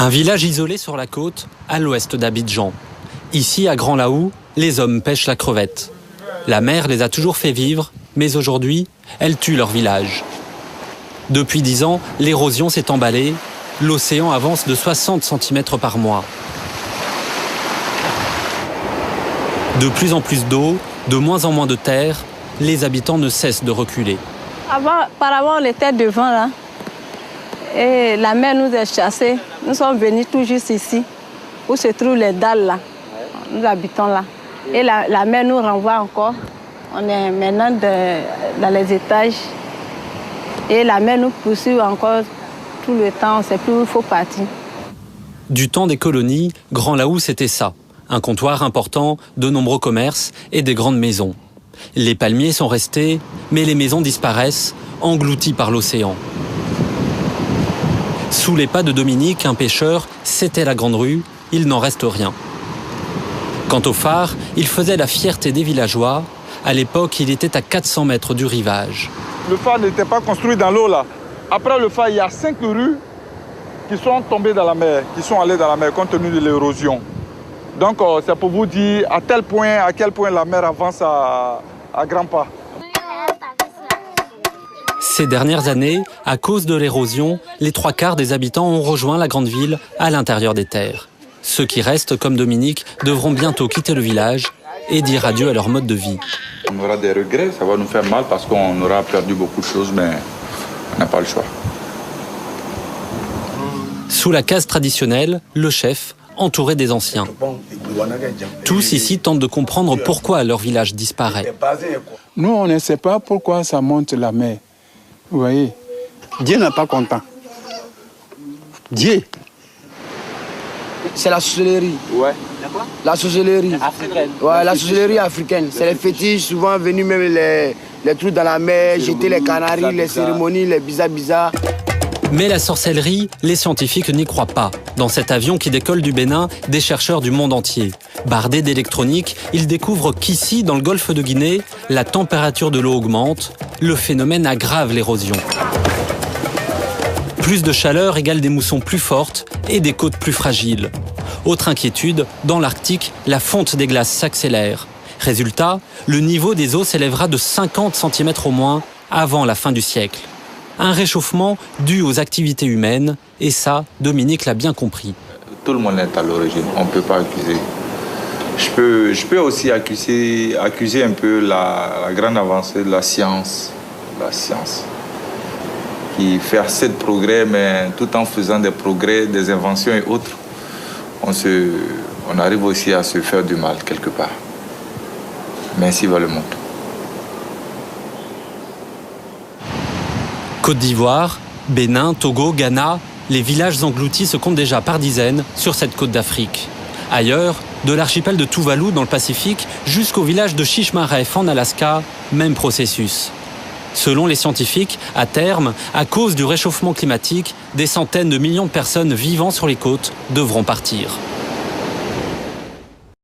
Un village isolé sur la côte, à l'ouest d'Abidjan. Ici, à Grand Laou, les hommes pêchent la crevette. La mer les a toujours fait vivre, mais aujourd'hui, elle tue leur village. Depuis 10 ans, l'érosion s'est emballée. L'océan avance de 60 cm par mois. De plus en plus d'eau, de moins en moins de terre, les habitants ne cessent de reculer. Auparavant, on était devant là. Et la mer nous a chassés. Nous sommes venus tout juste ici, où se trouvent les dalles là. Nous habitons là. Et la mer nous renvoie encore. On est maintenant dans les étages. Et la mer nous poursuit encore tout le temps. On ne sait plus où il faut partir. Du temps des colonies, Grand Laou, c'était ça. Un comptoir important, de nombreux commerces et des grandes maisons. Les palmiers sont restés, mais les maisons disparaissent, englouties par l'océan. Sous les pas de Dominique, un pêcheur, c'était la grande rue, il n'en reste rien. Quant au phare, il faisait la fierté des villageois. À l'époque, il était à 400 mètres du rivage. Le phare n'était pas construit dans l'eau là. Après le phare, il y a 5 rues qui sont tombées dans la mer, qui sont allées dans la mer compte tenu de l'érosion. Donc c'est pour vous dire à quel point la mer avance à grands pas. Ces dernières années, à cause de l'érosion, les 3/4 des habitants ont rejoint la grande ville à l'intérieur des terres. Ceux qui restent, comme Dominique, devront bientôt quitter le village et dire adieu à leur mode de vie. On aura des regrets, ça va nous faire mal parce qu'on aura perdu beaucoup de choses, mais on n'a pas le choix. Sous la case traditionnelle, le chef, entouré des anciens. Tous ici tentent de comprendre pourquoi leur village disparaît. Nous, on ne sait pas pourquoi ça monte la mer. Vous voyez, Dieu n'est pas content. Dieu. C'est la sorcellerie. Ouais. La sorcellerie. Africaine. Ouais, la sorcellerie africaine. C'est les fétiches, souvent venus même les trous dans la mer, jeter les canaris, les cérémonies, les bizarres. Mais la sorcellerie, les scientifiques n'y croient pas. Dans cet avion qui décolle du Bénin, des chercheurs du monde entier. Bardés d'électronique, ils découvrent qu'ici, dans le golfe de Guinée, la température de l'eau augmente. Le phénomène aggrave l'érosion. Plus de chaleur égale des moussons plus fortes et des côtes plus fragiles. Autre inquiétude, dans l'Arctique, la fonte des glaces s'accélère. Résultat, le niveau des eaux s'élèvera de 50 cm au moins avant la fin du siècle. Un réchauffement dû aux activités humaines, et ça, Dominique l'a bien compris. Tout le monde est à l'origine, on ne peut pas accuser. Je peux aussi accuser un peu la grande avancée de la science. Qui fait assez de progrès, mais tout en faisant des progrès, des inventions et autres, on arrive aussi à se faire du mal quelque part. Mais ainsi va le monde. Côte d'Ivoire, Bénin, Togo, Ghana, les villages engloutis se comptent déjà par dizaines sur cette côte d'Afrique. Ailleurs, de l'archipel de Tuvalu dans le Pacifique jusqu'au village de Chichmaref en Alaska, même processus. Selon les scientifiques, à terme, à cause du réchauffement climatique, des centaines de millions de personnes vivant sur les côtes devront partir.